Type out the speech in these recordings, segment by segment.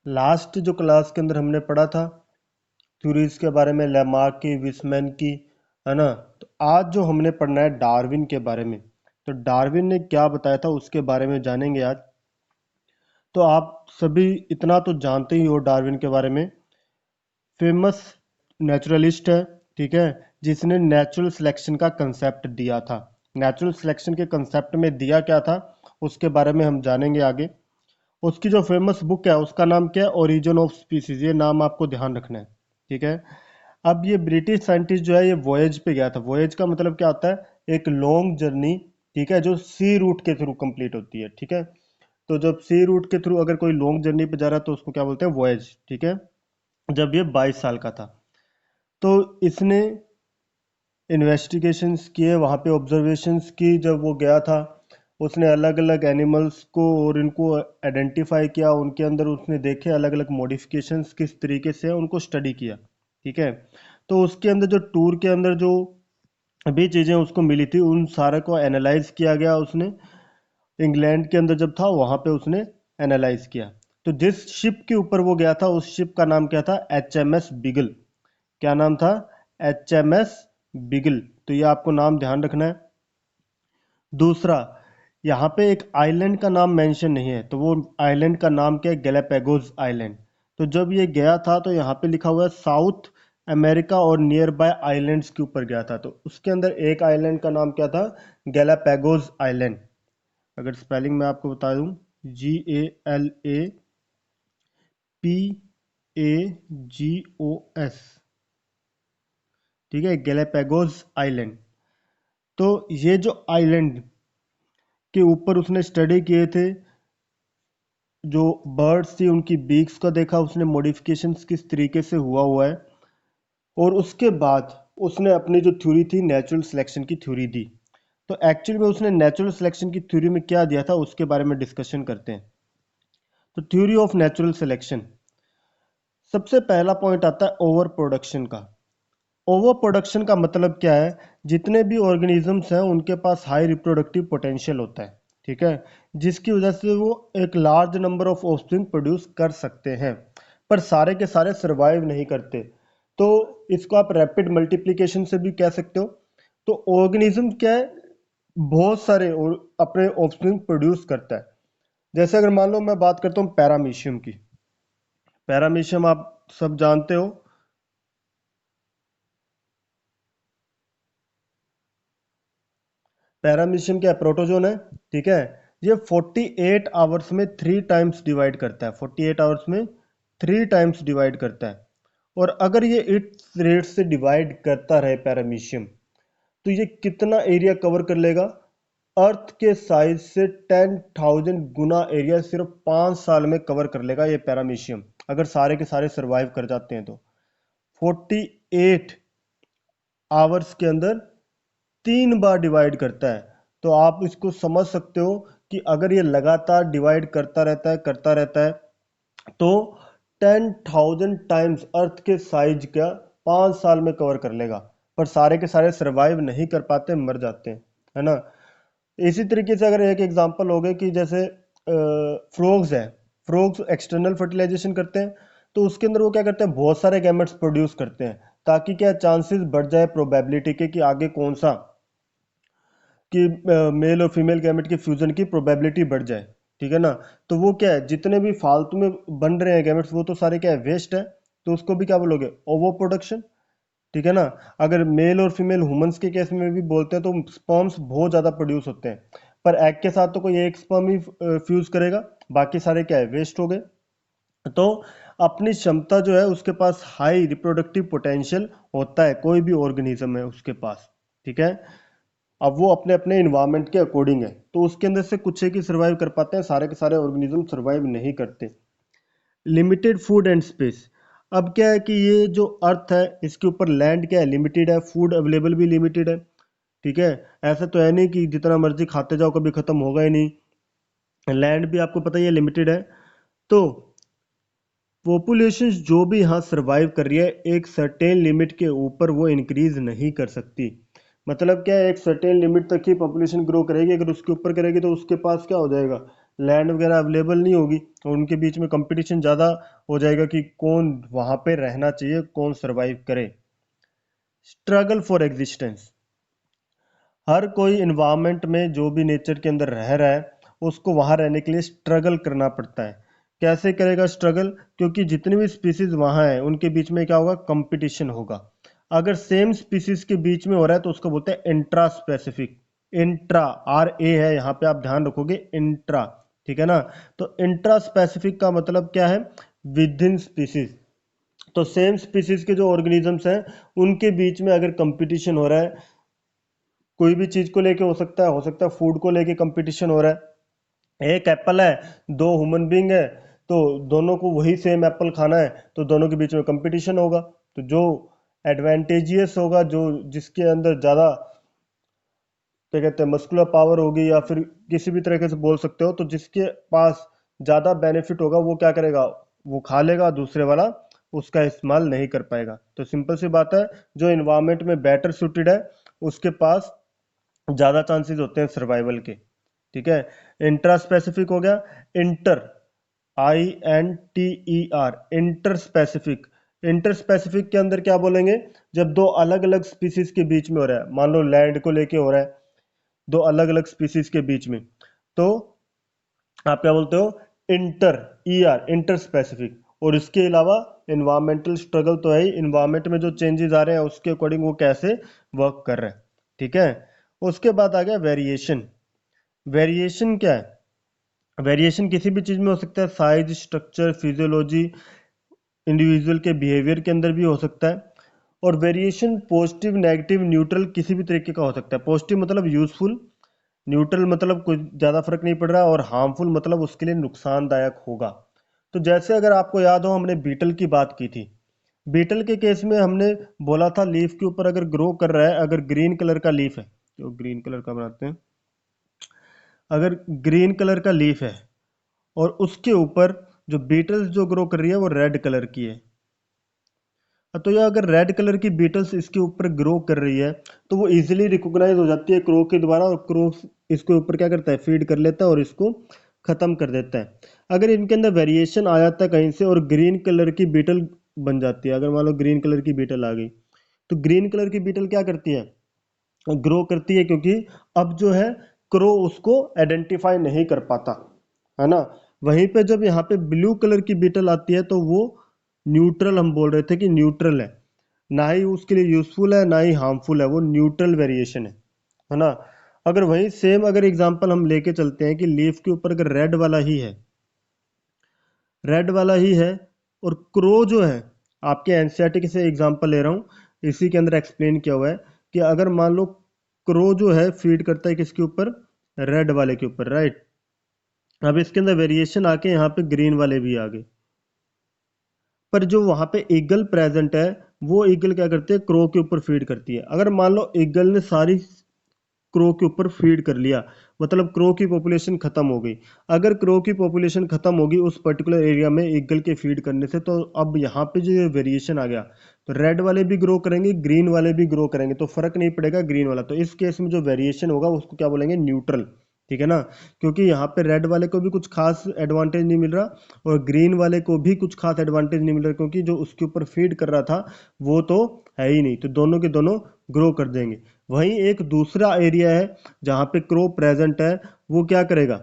Last जो class के अंदर हमने पढ़ा था थ्योरीज के बारे में, लेमार्क की, विस्मैन की, है ना। तो आज जो हमने पढ़ना है डार्विन के बारे में, तो डार्विन ने क्या बताया था उसके बारे में जानेंगे आज। तो आप सभी इतना तो जानते ही हो डार्विन के बारे में, फेमस नेचुरलिस्ट है, ठीक है, जिसने नेचुरल सिलेक्शन का कंसेप्ट दिया था। नेचुरल सिलेक्शन के कंसेप्ट में दिया क्या था उसके बारे में हम जानेंगे आगे। उसकी जो फेमस बुक है उसका नाम क्या है, ओरिजिन ऑफ स्पीसीज, ये नाम आपको ध्यान रखना है, ठीक है। अब ये ब्रिटिश साइंटिस्ट जो है ये वॉयज पे गया था। वॉयज का मतलब क्या होता है, एक लॉन्ग जर्नी, ठीक है, जो सी रूट के थ्रू कंप्लीट होती है, ठीक है। तो जब सी रूट के थ्रू अगर कोई लॉन्ग जर्नी पे जा रहा है तो उसको क्या बोलते हैं, वॉयज, ठीक है। जब ये 22 साल का था तो इसने इन्वेस्टिगेशंस किए, वहाँ पे ऑब्जर्वेशंस की। जब वो गया था उसने अलग अलग एनिमल्स को और इनको आइडेंटिफाई किया, उनके अंदर उसने देखे अलग अलग मॉडिफिकेशंस किस तरीके से है, उनको स्टडी किया, ठीक है। तो उसके अंदर जो टूर के अंदर जो भी चीज़ें उसको मिली थी उन सारे को एनालाइज किया गया उसने। इंग्लैंड के अंदर जब था वहाँ पे उसने एनालाइज किया। तो जिस शिप के ऊपर वो गया था उस शिप का नाम क्या था, HMS बिगल। क्या नाम था, HMS बिगल। तो ये आपको नाम ध्यान रखना है। दूसरा, यहाँ पे एक आइलैंड का नाम मेंशन नहीं है, तो वो आइलैंड का नाम क्या है, गैलापागोस आइलैंड। तो जब ये गया था तो यहाँ पे लिखा हुआ है साउथ अमेरिका और नियर बाय आइलैंड्स के ऊपर गया था। तो उसके अंदर एक आइलैंड का नाम क्या था, गैलापागोस आइलैंड। अगर स्पेलिंग मैं आपको बता दूं, GALAPAGOS, ठीक है, गैलापागोस आइलैंड। तो ये जो आइलैंड के ऊपर उसने स्टडी किए थे, जो बर्ड्स थी उनकी बीक्स का देखा उसने, मॉडिफिकेशंस किस तरीके से हुआ है। और उसके बाद उसने अपनी जो थ्योरी थी नेचुरल सिलेक्शन की थ्योरी दी। तो एक्चुअली में उसने नेचुरल सिलेक्शन की थ्योरी में क्या दिया था उसके बारे में डिस्कशन करते हैं। तो थ्योरी ऑफ नेचुरल सिलेक्शन, सबसे पहला पॉइंट आता है ओवर प्रोडक्शन का। ओवर प्रोडक्शन का मतलब क्या है, जितने भी ऑर्गेनिजम्स हैं उनके पास हाई रिप्रोडक्टिव पोटेंशियल होता है, ठीक है, जिसकी वजह से वो एक large number of offspring produce कर सकते हैं, पर सारे के सारे सर्वाइव नहीं करते। तो इसको आप रैपिड मल्टीप्लिकेशन से भी कह सकते हो। तो ऑर्गेनिज्म क्या है, बहुत सारे अपने ऑफस्प्रिंग प्रोड्यूस करता है। जैसे अगर मान लो मैं बात करता हूँ पैरामीशियम की। पैरामीशियम आप सब जानते हो, पैरामीशियम क्या है, प्रोटोजोन है, ठीक है। ये 48 आवर्स में 3 टाइम्स डिवाइड करता है, 48 आवर्स में 3 टाइम्स डिवाइड करता है। और अगर ये इस रेट से डिवाइड करता रहे पैरामीशियम, तो ये कितना एरिया कवर कर लेगा, अर्थ के साइज से 10,000 गुना एरिया सिर्फ 5 साल में कवर कर लेगा ये पैरामीशियम, अगर सारे के सारे सरवाइव कर जाते हैं तो। 48 आवर्स के अंदर 3 बार डिवाइड करता है। तो आप इसको समझ सकते हो कि अगर ये लगातार डिवाइड करता रहता है तो 10,000 टाइम्स अर्थ के साइज का 5 साल में कवर कर लेगा। पर सारे के सारे सरवाइव नहीं कर पाते, मर जाते हैं, है ना। इसी तरीके से अगर एक एग्जांपल हो गया कि जैसे फ्रॉग्स है, फ्रॉग्स एक्सटर्नल फर्टिलाइजेशन करते हैं। तो उसके अंदर वो क्या करते हैं, बहुत सारे गैमेट्स प्रोड्यूस करते हैं, ताकि क्या चांसेस बढ़ जाए प्रोबेबिलिटी के कि आगे कौन सा, कि मेल और फीमेल गैमेट के फ्यूजन की प्रोबेबिलिटी बढ़ जाए, ठीक है ना। तो वो क्या है, जितने भी फालतू में बन रहे हैं गैमेट्स वो तो सारे क्या है, वेस्ट है। तो उसको भी क्या बोलोगे, ओवर प्रोडक्शन, ठीक है ना। अगर मेल और फीमेल ह्यूमंस के केस में भी बोलते हैं तो स्पर्म्स बहुत ज़्यादा प्रोड्यूस होते हैं, पर एग के साथ तो कोई एक स्पर्म ही फ्यूज करेगा, बाकी सारे क्या है, वेस्ट हो गए। तो अपनी क्षमता जो है उसके पास हाई रिप्रोडक्टिव पोटेंशियल होता है, कोई भी ऑर्गेनिज्म है उसके पास, ठीक है। अब वो अपने अपने इन्वायरमेंट के अकॉर्डिंग है, तो उसके अंदर से कुछ एक ही सर्वाइव कर पाते हैं, सारे के सारे ऑर्गेनिज्म सर्वाइव नहीं करते। लिमिटेड फूड एंड स्पेस, अब क्या है कि ये जो अर्थ है इसके ऊपर लैंड क्या है, लिमिटेड है, फूड अवेलेबल भी लिमिटेड है, ठीक है। ऐसा तो है नहीं कि जितना मर्जी खाते जाओ कभी खत्म होगा ही नहीं। लैंड भी आपको पता ही है लिमिटेड है। तो पॉपुलेशन जो भी यहाँ सरवाइव कर रही है एक सर्टेन लिमिट के ऊपर वो इंक्रीज नहीं कर सकती। मतलब क्या है, एक सर्टेन लिमिट तक ही पॉपुलेशन ग्रो करेगी, अगर उसके ऊपर करेगी तो उसके पास क्या हो जाएगा, लैंड वगैरह अवेलेबल नहीं होगी और उनके बीच में कंपटीशन ज़्यादा हो जाएगा कि कौन वहाँ पे रहना चाहिए, कौन सरवाइव करे। स्ट्रगल फॉर एग्जिस्टेंस, हर कोई इन्वायरमेंट में जो भी नेचर के अंदर रह रहा है उसको वहाँ रहने के लिए स्ट्रगल करना पड़ता है। कैसे करेगा स्ट्रगल? क्योंकि जितनी भी स्पीसीज वहाँ है उनके बीच में क्या होगा, कंपटीशन होगा। अगर सेम स्पीसीज के बीच में हो रहा है तो उसको बोलते हैं intra specific. Intra, R A है यहाँ पे, आप ध्यान रखोगे इंट्रा, ठीक है ना। तो इंट्रा स्पेसिफिक का मतलब क्या है, विद इन स्पीसीज। तो सेम स्पीसीज के जो ऑर्गेनिजम्स हैं उनके बीच में अगर कंपटीशन हो रहा है, कोई भी चीज को लेके हो सकता है फूड को लेके कंपटीशन हो रहा है। एक एप्पल है, दो ह्यूमन बीइंग है, तो दोनों को वही सेम एप्पल खाना है, तो दोनों के बीच में कंपटीशन होगा। तो जो एडवांटेजियस होगा, जो जिसके अंदर ज्यादा क्या कहते हैं मस्कुलर पावर होगी, या फिर किसी भी तरीके से बोल सकते हो, तो जिसके पास ज्यादा बेनिफिट होगा वो क्या करेगा, वो खा लेगा, दूसरे वाला उसका इस्तेमाल नहीं कर पाएगा। तो सिंपल सी बात है, जो इन्वायरमेंट में बेटर सूटेड है उसके पास ज्यादा चांसेस होते हैं सर्वाइवल के, ठीक है। इंट्रा स्पेसिफिक हो गया। Inter, INTER, inter specific. Inter specific के अंदर क्या बोलेंगे, जब दो अलग अलग स्पीसीज के बीच में हो रहा है, मान लो लैंड को लेके हो रहा है दो अलग अलग स्पीसीज के बीच में, तो आप क्या बोलते हो, इंटर, इंटर स्पेसिफिक। और इसके अलावा इन्वायरमेंटल स्ट्रगल तो है ही, इन्वायरमेंट में जो चेंजेस आ रहे हैं उसके अकॉर्डिंग वो कैसे वर्क कर रहे हैं, ठीक है। उसके बाद आ गया वेरिएशन। वेरिएशन क्या है, वेरिएशन किसी भी चीज में हो सकता है, साइज, स्ट्रक्चर, फिजियोलॉजी, इंडिविजुअल के बिहेवियर के अंदर भी हो सकता है। और वेरिएशन पॉजिटिव, नेगेटिव, न्यूट्रल किसी भी तरीके का हो सकता है। पॉजिटिव मतलब यूजफुल, न्यूट्रल मतलब कुछ ज़्यादा फर्क नहीं पड़ रहा, और हार्मफुल मतलब उसके लिए नुकसानदायक होगा। तो जैसे अगर आपको याद हो हमने बीटल की बात की थी, बीटल के केस में हमने बोला था लीफ के ऊपर अगर ग्रो कर रहा है, अगर ग्रीन कलर का लीफ है, जो ग्रीन कलर का बनाते हैं, अगर ग्रीन कलर का लीफ है और उसके ऊपर जो बीटल्स जो ग्रो कर रही है वो रेड कलर की है, तो ये अगर रेड कलर की बीटल्स इसके ऊपर ग्रो कर रही है तो वो इजीली रिकॉग्नाइज हो जाती है क्रो के द्वारा, और क्रो इसके ऊपर क्या करता है, फीड कर लेता है और इसको खत्म कर देता है। अगर इनके अंदर वेरिएशन आ जाता है कहीं से और ग्रीन कलर की बीटल बन जाती है, अगर मान लो ग्रीन कलर की बीटल आ गई, तो ग्रीन कलर की बीटल क्या करती है, ग्रो करती है, क्योंकि अब जो है क्रो उसको आइडेंटिफाई नहीं कर पाता, है ना। वहीं पे जब यहाँ पे ब्लू कलर की बीटल आती है तो वो न्यूट्रल, हम बोल रहे थे कि न्यूट्रल है, ना ही उसके लिए यूजफुल है ना ही हार्मफुल है, वो न्यूट्रल वेरिएशन है ना। अगर वही सेम अगर एग्जांपल हम लेके चलते हैं कि लीफ के ऊपर अगर रेड वाला ही है, रेड वाला ही है, और क्रो जो है, आपके एनसीईआरटी से एग्जांपल ले रहा हूँ, इसी के अंदर एक्सप्लेन किया हुआ है कि अगर मान लो क्रो जो है फीड करता है किसके ऊपर, रेड वाले के ऊपर, राइट। अब इसके अंदर वेरिएशन आके यहाँ पे ग्रीन वाले भी आ गए, पर जो वहां पे ईगल प्रेजेंट है वो ईगल क्या करते हैं, क्रो के ऊपर फीड करती है। अगर मान लो ईगल ने सारी क्रो के ऊपर फीड कर लिया, मतलब क्रो की पॉपुलेशन खत्म हो गई। अगर क्रो की पॉपुलेशन खत्म होगी उस पर्टिकुलर एरिया में ईगल के फीड करने से, तो अब यहाँ पे जो वेरिएशन आ गया, तो रेड वाले भी ग्रो करेंगे, ग्रीन वाले भी ग्रो करेंगे, तो फर्क नहीं पड़ेगा ग्रीन वाला। तो इस केस में जो वेरिएशन होगा उसको क्या बोलेंगे, न्यूट्रल, ठीक है ना। क्योंकि यहाँ पे रेड वाले को भी कुछ खास एडवांटेज नहीं मिल रहा और ग्रीन वाले को भी कुछ खास एडवांटेज नहीं मिल रहा, क्योंकि जो उसके ऊपर फीड कर रहा था वो तो है ही नहीं, तो दोनों के दोनों ग्रो कर देंगे। वहीं एक दूसरा एरिया है जहां पे क्रो प्रेजेंट है, वो क्या करेगा,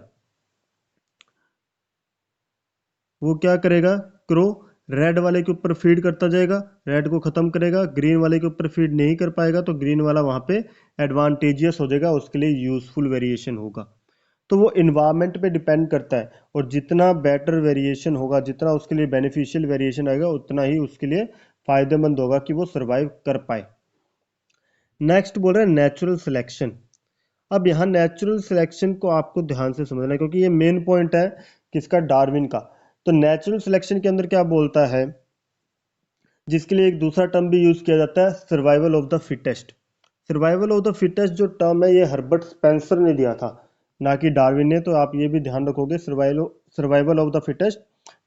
वो क्या करेगा, क्रो रेड वाले के ऊपर फीड करता जाएगा, रेड को खत्म करेगा, ग्रीन वाले के ऊपर फीड नहीं कर पाएगा, तो ग्रीन वाला वहां पे एडवांटेजियस हो जाएगा, उसके लिए यूजफुल वेरिएशन होगा। तो वो इन्वायरमेंट पे डिपेंड करता है, और जितना बेटर वेरिएशन होगा, जितना उसके लिए बेनिफिशियल वेरिएशन आएगा, उतना ही उसके लिए फायदेमंद होगा कि वो सरवाइव कर पाए। नेक्स्ट बोल रहे हैं नेचुरल सिलेक्शन। अब यहाँ नेचुरल सिलेक्शन को आपको ध्यान से समझना है, क्योंकि ये मेन पॉइंट है किसका, डार्विन का। तो नेचुरल सिलेक्शन के अंदर क्या बोलता है, जिसके लिए एक दूसरा टर्म भी यूज किया जाता है, survival of the fittest. Survival of the fittest जो टर्म है ये हर्बर्ट स्पेंसर ने दिया था, ना कि डार्विन ने। तो आप ये भी ध्यान रखोगे, survival of the fittest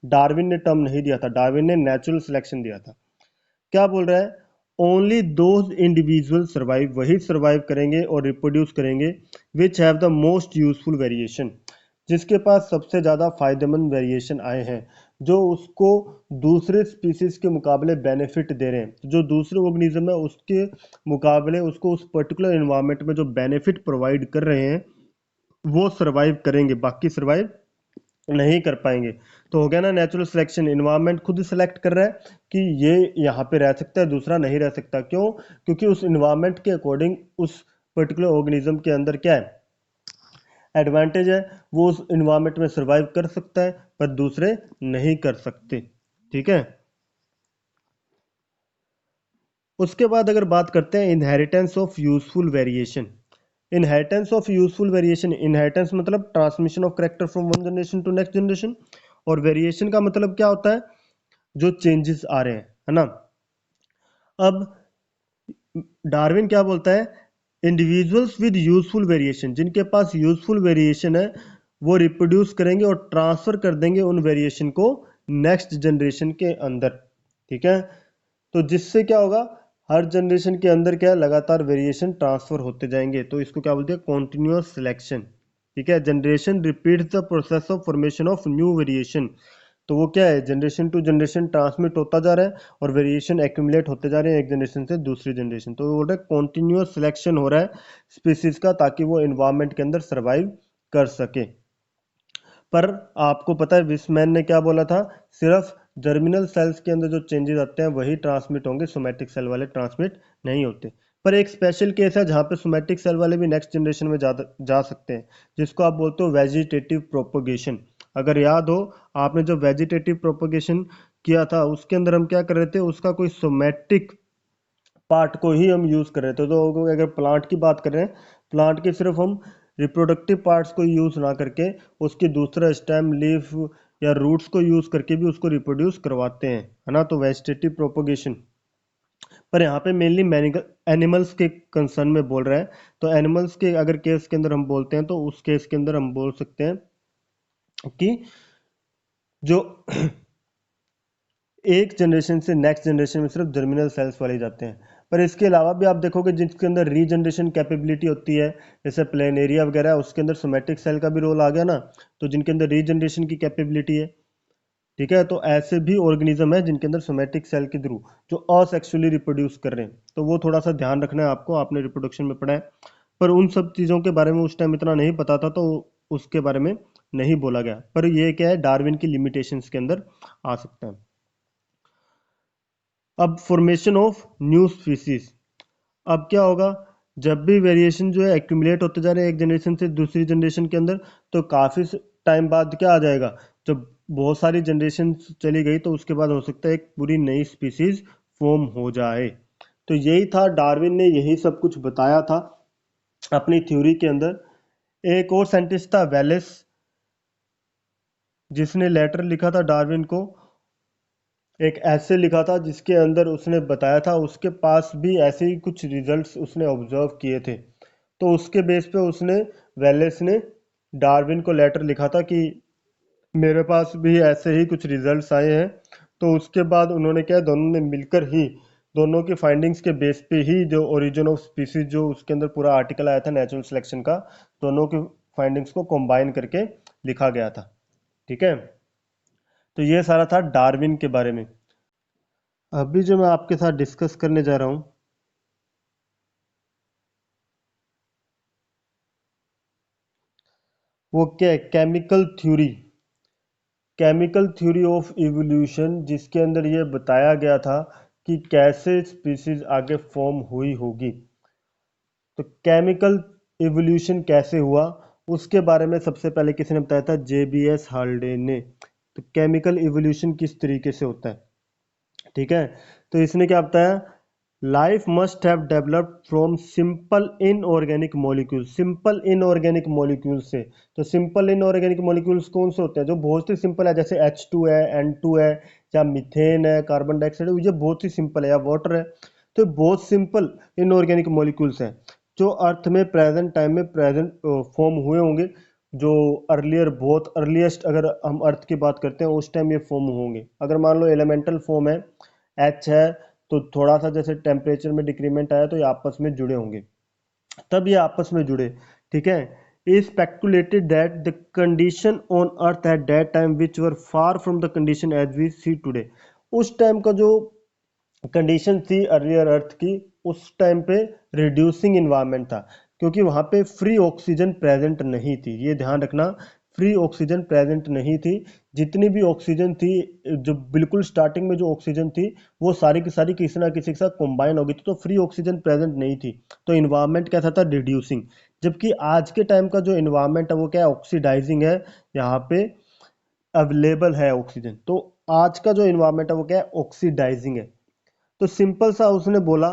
Darwin ने टर्म नहीं दिया था, डार्विन ने नेचुरल सिलेक्शन दिया था। क्या बोल रहा है, ओनली दोज इंडिविजुअल सर्वाइव, वही सर्वाइव करेंगे और रिप्रोड्यूस करेंगे which have the most useful variation. जिसके पास सबसे ज़्यादा फायदेमंद वेरिएशन आए हैं, जो उसको दूसरे स्पीसीज के मुकाबले बेनिफिट दे रहे हैं, जो दूसरे ऑर्गेनिज्म है उसके मुकाबले उसको उस पर्टिकुलर इन्वायरमेंट में जो बेनिफिट प्रोवाइड कर रहे हैं वो सरवाइव करेंगे, बाकी सरवाइव नहीं कर पाएंगे। तो हो गया ना नेचुरल सिलेक्शन, इन्वायरमेंट खुद सेलेक्ट कर रहा है कि ये यहाँ पे रह सकता है, दूसरा नहीं रह सकता। क्यों? क्योंकि उस इन्वायरमेंट के अकॉर्डिंग उस पर्टिकुलर ऑर्गेनिज्म के अंदर क्या है, एडवांटेज है, वो उस इन्वायरमेंट में सरवाइव कर सकता है, पर दूसरे नहीं कर सकते। ठीक है। उसके बाद अगर बात करते हैं inheritance of useful variation. Inheritance of useful variation, inheritance मतलब transmission of character from one generation to next generation, और वेरिएशन का मतलब क्या होता है, जो चेंजेस आ रहे हैं, है ना। अब डार्विन क्या बोलता है, इंडिविजुअल्स विद यूजफुल वेरिएशन, जिनके पास यूजफुल वेरिएशन है वो रिप्रोड्यूस करेंगे और ट्रांसफर कर देंगे उन वेरिएशन को नेक्स्ट जनरेशन के अंदर। ठीक है। तो जिससे क्या होगा, हर जनरेशन के अंदर क्या है, लगातार वेरिएशन ट्रांसफर होते जाएंगे, तो इसको क्या बोलते हैं, कॉन्टिन्यूअस सिलेक्शन। ठीक है। Generation repeats the process of formation of new variation. तो वो क्या है, जनरेशन टू जनरेशन ट्रांसमिट होता जा रहा है और वेरिएशन एक्यूमुलेट होते जा रहे हैं एक जनरेशन से दूसरी जनरेशन। तो वो बोल रहे हैं कॉन्टिन्यूअस सिलेक्शन हो रहा है स्पीसीज का, ताकि वो इन्वायरमेंट के अंदर सर्वाइव कर सके। पर आपको पता है विस्मैन ने क्या बोला था, सिर्फ जर्मिनल सेल्स के अंदर जो चेंजेस आते हैं वही ट्रांसमिट होंगे, सोमैटिक सेल वाले ट्रांसमिट नहीं होते। पर एक स्पेशल केस है जहाँ पे सोमैटिक सेल वाले भी नेक्स्ट जनरेशन में जा सकते हैं, जिसको आप बोलते हो वेजिटेटिव प्रोपोगेशन। अगर याद हो, आपने जो वेजिटेटिव प्रोपोगेशन किया था उसके अंदर हम क्या कर रहे थे, उसका कोई सोमैटिक पार्ट को ही हम यूज कर रहे थे। तो अगर प्लांट की बात कर रहे हैं, प्लांट के सिर्फ हम रिप्रोडक्टिव पार्ट्स को यूज ना करके उसकी दूसरा स्टेम, लीफ या रूट्स को यूज करके भी उसको रिप्रोड्यूस करवाते हैं, है ना। तो वेजिटेटिव प्रोपोगेशन। पर यहाँ पे मेनली एनिमल्स के कंसर्न में बोल रहा है। तो एनिमल्स के अगर केस के अंदर हम बोलते हैं, तो उस केस के अंदर हम बोल सकते हैं कि जो एक जनरेशन से नेक्स्ट जनरेशन में सिर्फ जर्मिनल सेल्स वाले जाते हैं। पर इसके अलावा भी आप देखोगे जिसके अंदर रीजनरेशन कैपेबिलिटी होती है, जैसे प्लेनेरिया वगैरह, उसके अंदर सोमैटिक सेल का भी रोल आ गया ना, तो जिनके अंदर रीजनरेशन की कैपेबिलिटी है। ठीक है। तो ऐसे भी ऑर्गेनिज्म है जिनके अंदर सोमैटिक सेल के थ्रू जो असेक्सुअली रिप्रोड्यूस कर रहे हैं, तो वो थोड़ा सा ध्यान रखना है आपको, आपने रिप्रोडक्शन में पढ़ा है। पर उन सब चीज़ों के बारे में उस टाइम इतना नहीं पता था, तो उसके बारे में नहीं बोला गया। पर ये क्या है, डार्विन की लिमिटेशंस के अंदर आ सकता है। अब फॉर्मेशन ऑफ न्यू स्पीसीज। अब क्या होगा, जब भी वेरिएशन जो है एक्यूमुलेट होते जा रहे हैं एक जनरेशन से दूसरी जनरेशन के अंदर, तो काफ़ी टाइम बाद क्या आ जाएगा, जब बहुत सारी जनरेशन चली गई तो उसके बाद हो सकता है एक पूरी नई स्पीसीज फॉर्म हो जाए। तो यही था, डार्विन ने यही सब कुछ बताया था अपनी थ्योरी के अंदर। एक और साइंटिस्ट था वेलेस, जिसने लेटर लिखा था डार्विन को, एक ऐसे लिखा था जिसके अंदर उसने बताया था उसके पास भी ऐसे ही कुछ रिजल्ट्स उसने ऑब्जर्व किए थे। तो उसके बेस पे उसने, वेलेस ने, डार्विन को लेटर लिखा था कि मेरे पास भी ऐसे ही कुछ रिजल्ट्स आए हैं। तो उसके बाद उन्होंने क्या, दोनों ने मिलकर ही, दोनों की फाइंडिंग्स के बेस पे ही जो ओरिजिन ऑफ स्पीसीज, जो उसके अंदर पूरा आर्टिकल आया था नेचुरल सिलेक्शन का, दोनों की फाइंडिंग्स को कंबाइन करके लिखा गया था। ठीक है। तो ये सारा था डार्विन के बारे में। अभी जो मैं आपके साथ डिस्कस करने जा रहा हूँ, वो क्या है, chemical theory. Chemical theory of evolution, जिसके अंदर ये बताया गया था कि कैसे स्पीसीज आगे फॉर्म हुई होगी। तो केमिकल इवोल्यूशन कैसे हुआ, उसके बारे में सबसे पहले किसी ने बताया था, जेबीएस हाल्डे ने। तो केमिकल इवोल्यूशन किस तरीके से होता है। ठीक है। तो इसने क्या बताया, life must have developed from simple inorganic molecules. Simple inorganic molecules से, तो सिंपल इनऑर्गेनिक मॉलिक्यूल्स कौन से होते हैं, जो बहुत ही सिंपल है, जैसे H2 है, N2 है, या मीथेन है, कार्बन डाइऑक्साइड है, ये बहुत ही सिंपल है, या वाटर है। तो बहुत सिंपल इनऑर्गेनिक मॉलिक्यूल्स हैं जो अर्थ में प्रेजेंट टाइम में प्रेजेंट फॉर्म हुए होंगे। जो अर्लियर, बहुत अर्लीस्ट अगर हम अर्थ की बात करते हैं उस टाइम ये फॉर्म होंगे। अगर मान लो एलिमेंटल फॉर्म है, एच है, तो थोड़ा सा जैसे टेम्परेचर में डिक्रीमेंट आया तो ये आपस में जुड़े होंगे, तब ये आपस में जुड़े। ठीक है। is speculated that the condition on earth at that time which were far from the condition as we see today। उस टाइम का जो कंडीशन थी अर्लियर अर्थ की, उस टाइम पे रिड्यूसिंग इन्वायरमेंट था, क्योंकि वहां पे फ्री ऑक्सीजन प्रेजेंट नहीं थी। ये ध्यान रखना, फ्री ऑक्सीजन प्रेजेंट नहीं थी। जितनी भी ऑक्सीजन थी, जो बिल्कुल स्टार्टिंग में जो ऑक्सीजन थी, वो सारी की सारी किसी ना किसी के साथ कंबाइन हो गई थी, तो फ्री ऑक्सीजन प्रेजेंट नहीं थी। तो इन्वायरमेंट कैसा था? रिड्यूसिंग। जबकि आज के टाइम का जो इन्वायरमेंट है वो क्या है? ऑक्सीडाइजिंग है। यहाँ पे अवेलेबल है ऑक्सीजन। तो आज का जो इन्वायरमेंट है वो क्या है? ऑक्सीडाइजिंग है। तो सिंपल सा उसने बोला,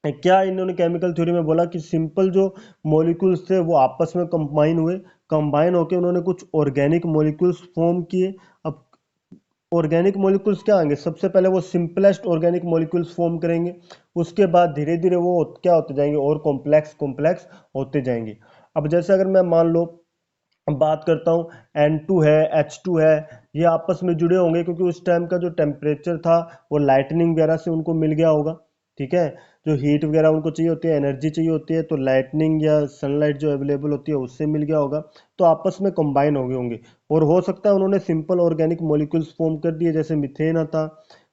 क्या इन्होंने केमिकल थ्योरी में बोला कि सिंपल जो मॉलिक्यूल्स थे वो आपस में कंबाइन हुए, कंबाइन होकर उन्होंने कुछ ऑर्गेनिक मॉलिक्यूल्स फॉर्म किए। अब ऑर्गेनिक मॉलिक्यूल्स क्या आएंगे? सबसे पहले वो सिंपलेस्ट ऑर्गेनिक मॉलिक्यूल्स फॉर्म करेंगे, उसके बाद धीरे धीरे वो क्या होते जाएंगे? और कॉम्प्लेक्स कॉम्प्लेक्स होते जाएंगे। अब जैसे अगर मैं मान लो बात करता हूँ, N2 है, H2 है, ये आपस में जुड़े होंगे क्योंकि उस टाइम का जो टेम्परेचर था वो लाइटनिंग वगैरह से उनको मिल गया होगा। ठीक है, जो हीट वगैरह उनको चाहिए होती है, एनर्जी चाहिए होती है, तो लाइटनिंग या सनलाइट जो अवेलेबल होती है उससे मिल गया होगा, तो आपस में कंबाइन हो गए होंगे। और हो सकता है उन्होंने सिंपल ऑर्गेनिक मॉलिक्यूल्स फॉर्म कर दिए, जैसे मीथेन आता,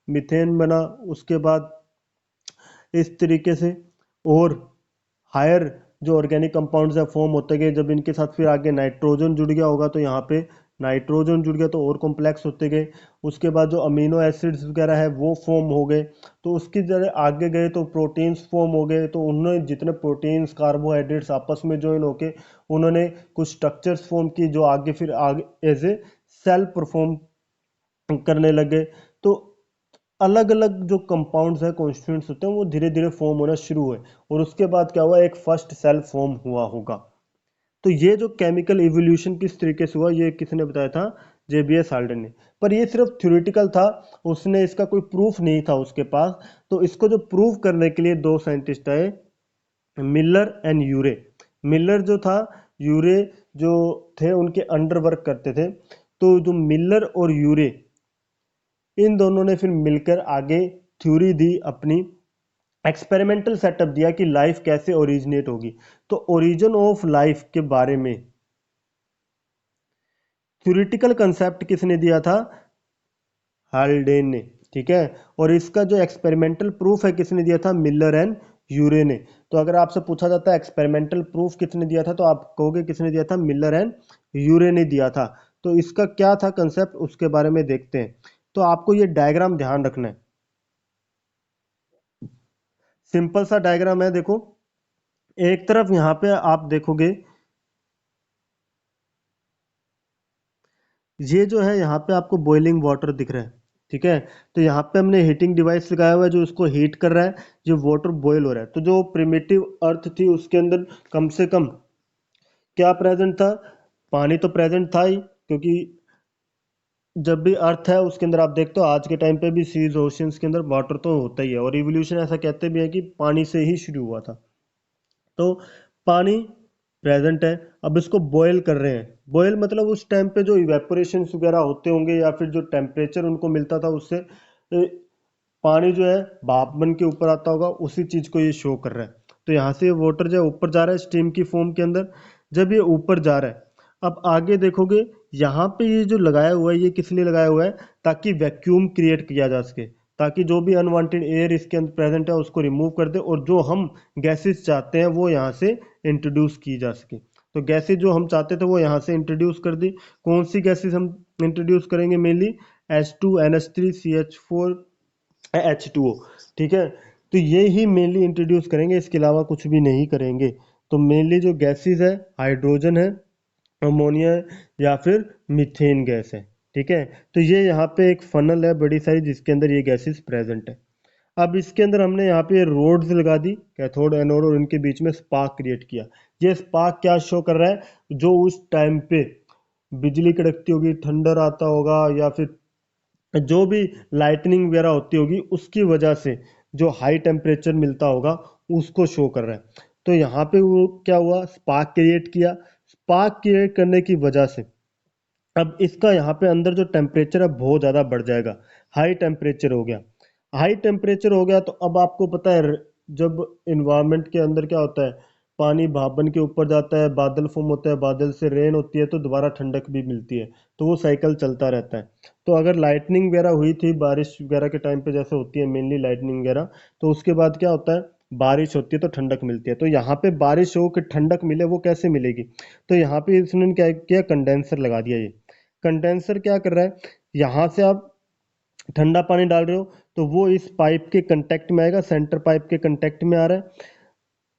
मीथेन बना, उसके बाद इस तरीके से और हायर जो ऑर्गेनिक कंपाउंड्स है फॉर्म होते गए। जब इनके साथ फिर आगे नाइट्रोजन जुड़ गया होगा, तो यहाँ पे नाइट्रोजन जुड़ गया तो और कॉम्प्लेक्स होते गए। उसके बाद जो अमीनो एसिड्स वगैरह है वो फॉर्म हो गए, तो उसकी जगह आगे गए तो प्रोटीन्स फॉर्म हो गए। तो उन्होंने जितने प्रोटीन्स कार्बोहाइड्रेट्स आपस में ज्वाइन होके उन्होंने कुछ स्ट्रक्चर्स फॉर्म की, जो आगे फिर आगे एज ए सेल परफॉर्म करने लगे। तो अलग अलग जो कंपाउंड्स है, कॉन्स्टिट्यूएंट्स होते हैं, वो धीरे धीरे फॉर्म होना शुरू हुए, और उसके बाद क्या हुआ? एक फर्स्ट सेल फॉर्म हुआ होगा। तो ये जो केमिकल इवोल्यूशन किस तरीके से हुआ, ये किसने बताया था? जेबीएस हाल्डेन ने। पर ये सिर्फ थ्योरेटिकल था, उसने इसका कोई प्रूफ नहीं था उसके पास। तो इसको जो प्रूव करने के लिए दो साइंटिस्ट आए, मिलर एंड यूरे। मिलर जो था, यूरे जो थे उनके अंडर वर्क करते थे। तो जो मिलर और यूरे, इन दोनों ने फिर मिलकर आगे थ्योरी दी अपनी, एक्सपेरिमेंटल सेटअप दिया कि लाइफ कैसे ओरिजिनेट होगी। तो ओरिजिन ऑफ लाइफ के बारे में थ्योरेटिकल कंसेप्ट किसने दिया था? हाल्डेन ने। ठीक है, और इसका जो एक्सपेरिमेंटल प्रूफ है किसने दिया था? मिलर एंड यूरे ने। तो अगर आपसे पूछा जाता है एक्सपेरिमेंटल प्रूफ किसने दिया था, तो आप कहोगे किसने दिया था? मिलर एंड यूरे ने दिया था। तो इसका क्या था कंसेप्ट, उसके बारे में देखते हैं। तो आपको ये डायग्राम ध्यान रखना है, सिंपल सा डायग्राम है। देखो, एक तरफ यहां पे आप देखोगे, ये जो है यहाँ पे आपको बॉइलिंग वाटर दिख रहा है। ठीक है, तो यहाँ पे हमने हीटिंग डिवाइस लगाया हुआ है जो इसको हीट कर रहा है, जो वाटर बॉयल हो रहा है। तो जो प्रिमिटिव अर्थ थी उसके अंदर कम से कम क्या प्रेजेंट था? पानी तो प्रेजेंट था ही, क्योंकि जब भी अर्थ है उसके अंदर आप देखते हो आज के टाइम पे भी सीज ओशियंस के अंदर वाटर तो होता ही है, और इवोल्यूशन ऐसा कहते भी है कि पानी से ही शुरू हुआ था। तो पानी प्रेजेंट है, अब इसको बॉयल कर रहे हैं। बॉयल मतलब उस टाइम पे जो इवेपोरेशन वगैरह होते होंगे, या फिर जो टेम्परेचर उनको मिलता था उससे पानी जो है भाप बन के ऊपर आता होगा, उसी चीज को ये शो कर रहा है। तो यहाँ से वाटर जो है ऊपर जा रहा है स्टीम की फॉर्म के अंदर। जब ये ऊपर जा रहा है, अब आगे देखोगे यहाँ पे ये जो लगाया हुआ है, ये किस लिए लगाया हुआ है? ताकि वैक्यूम क्रिएट किया जा सके, ताकि जो भी अनवांटेड एयर इसके अंदर प्रेजेंट है उसको रिमूव कर दे, और जो हम गैसेस चाहते हैं वो यहाँ से इंट्रोड्यूस की जा सके। तो गैसेस जो हम चाहते थे वो यहाँ से इंट्रोड्यूस कर दी। कौन सी गैसेस हम इंट्रोड्यूस करेंगे? Mainly H2NH3CH4 H2O। ठीक है, तो ये ही मेनली इंट्रोड्यूस करेंगे, इसके अलावा कुछ भी नहीं करेंगे। तो मेनली जो गैसेस है, हाइड्रोजन है, अमोनिया है, या फिर मीथेन गैस है। ठीक है, तो ये यहाँ पे एक फनल है बड़ी सारी जिसके अंदर ये गैसेस प्रेजेंट है। अब इसके अंदर हमने यहाँ पे रोड्स लगा दी, कैथोड एनोड, और इनके बीच में स्पार्क क्रिएट किया। ये स्पार्क क्या शो कर रहा है? जो उस टाइम पे बिजली कड़कती होगी, थंडर आता होगा, या फिर जो भी लाइटनिंग वगैरह होती होगी, उसकी वजह से जो हाई टेम्परेचर मिलता होगा उसको शो कर रहा है। तो यहाँ पे वो क्या हुआ? स्पार्क क्रिएट किया। स्पार्क क्रिएट करने की वजह से अब इसका यहाँ पे अंदर जो टेम्परेचर है बहुत ज़्यादा बढ़ जाएगा, हाई टेम्परेचर हो गया। हाई टेम्परेचर हो गया तो अब आपको पता है जब इन्वायरमेंट के अंदर क्या होता है, पानी भाप बन के ऊपर जाता है, बादल फॉर्म होता है, बादल से रेन होती है तो दोबारा ठंडक भी मिलती है। तो वो साइकिल चलता रहता है। तो अगर लाइटनिंग वगैरह हुई थी बारिश वगैरह के टाइम पे, जैसे होती है मेनली लाइटनिंग वगैरह, तो उसके बाद क्या होता है, बारिश होती है तो ठंडक मिलती है। तो यहाँ पे बारिश हो कि ठंडक मिले, वो कैसे मिलेगी? तो यहाँ पे इसने क्या किया, कंडेंसर लगा दिया। ये कंडेंसर क्या कर रहा है, यहाँ से आप ठंडा पानी डाल रहे हो तो वो इस पाइप के कांटेक्ट में आएगा, सेंटर पाइप के कांटेक्ट में आ रहा है,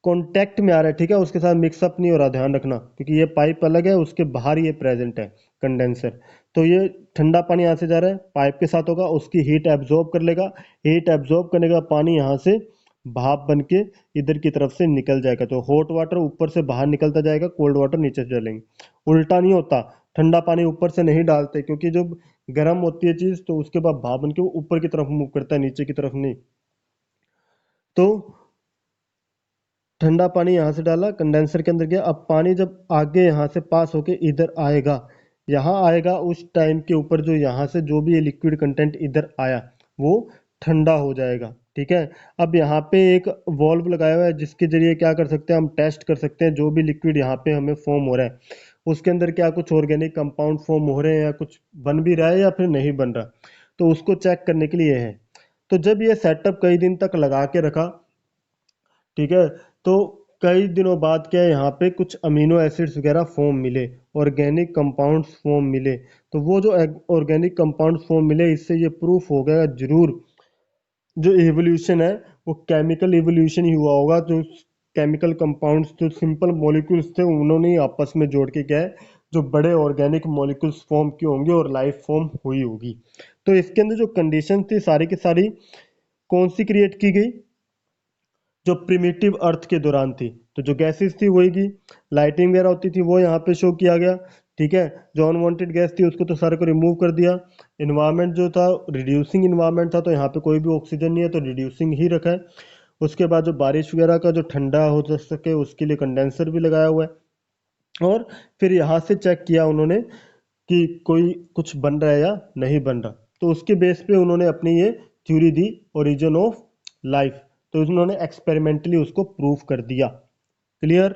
कांटेक्ट में आ रहा है, ठीक है, उसके साथ मिक्सअप नहीं हो रहा, ध्यान रखना, क्योंकि ये पाइप अलग है, उसके बाहर ये प्रेजेंट है कंडेंसर। तो ये ठंडा पानी यहाँ से जा रहा है, पाइप के साथ होगा, उसकी हीट एब्जॉर्ब कर लेगा, हीट एब्जॉर्ब करने का पानी यहाँ से भाप बन के इधर की तरफ से निकल जाएगा। तो हॉट वाटर ऊपर से बाहर निकलता जाएगा, कोल्ड वाटर नीचे से चलेंगे। उल्टा नहीं होता, ठंडा पानी ऊपर से नहीं डालते, क्योंकि जब गर्म होती है चीज तो उसके बाद भाप बन के वो ऊपर की तरफ मूव करता है, नीचे की तरफ नहीं। तो ठंडा पानी यहाँ से डाला, कंडेंसर के अंदर गया, अब पानी जब आगे यहाँ से पास होके इधर आएगा, यहाँ आएगा, उस टाइम के ऊपर जो यहाँ से जो भी ये लिक्विड कंटेंट इधर आया वो ठंडा हो जाएगा, ठीक है। अब यहाँ पे एक वॉल्व लगाया हुआ है जिसके जरिए क्या कर सकते हैं, हम टेस्ट कर सकते हैं जो भी लिक्विड यहाँ पे हमें फॉर्म हो रहा है उसके अंदर क्या कुछ ऑर्गेनिक कंपाउंड फॉर्म हो रहे हैं या कुछ बन भी रहा है या फिर नहीं बन रहा। तो उसको चेक करने के लिए है। तो जब ये सेटअप कई दिन तक लगा के रखा, ठीक है, तो कई दिनों बाद क्या है, यहाँ पे कुछ अमीनो एसिड्स वगैरह फॉर्म मिले, ऑर्गेनिक कंपाउंड्स फॉर्म मिले। तो वो जो ऑर्गेनिक कंपाउंड्स फॉर्म मिले, इससे ये प्रूफ हो गया जरूर जो इवोल्यूशन है वो केमिकल इवोल्यूशन ही हुआ होगा। जो केमिकल कंपाउंड्स, जो सिंपल मॉलिक्यूल्स थे, उन्होंने ही आपस में जोड़ के क्या है, जो बड़े ऑर्गेनिक मॉलिक्यूल्स फॉर्म किए होंगे और लाइफ फॉर्म हुई होगी। तो इसके अंदर जो कंडीशन थी सारी की सारी कौन सी क्रिएट की गई, जो प्रिमिटिव अर्थ के दौरान थी। तो जो गैसेस थी वही की, लाइटिंग वगैरह होती थी वो यहाँ पे शो किया गया, ठीक है। जो अनवांटेड गैस थी उसको तो सारे को रिमूव कर दिया। इन्वायरमेंट जो था रिड्यूसिंग इन्वायरमेंट था, तो यहाँ पे कोई भी ऑक्सीजन नहीं है तो रिड्यूसिंग ही रखा है। उसके बाद जो बारिश वगैरह का जो ठंडा हो सके उसके लिए कंडेंसर भी लगाया हुआ है। और फिर यहाँ से चेक किया उन्होंने कि कोई कुछ बन रहा है या नहीं बन रहा। तो उसके बेस पे उन्होंने अपनी ये theory the, origin of life. तो उन्होंने एक्सपेरिमेंटली उसको प्रूव कर दिया। क्लियर?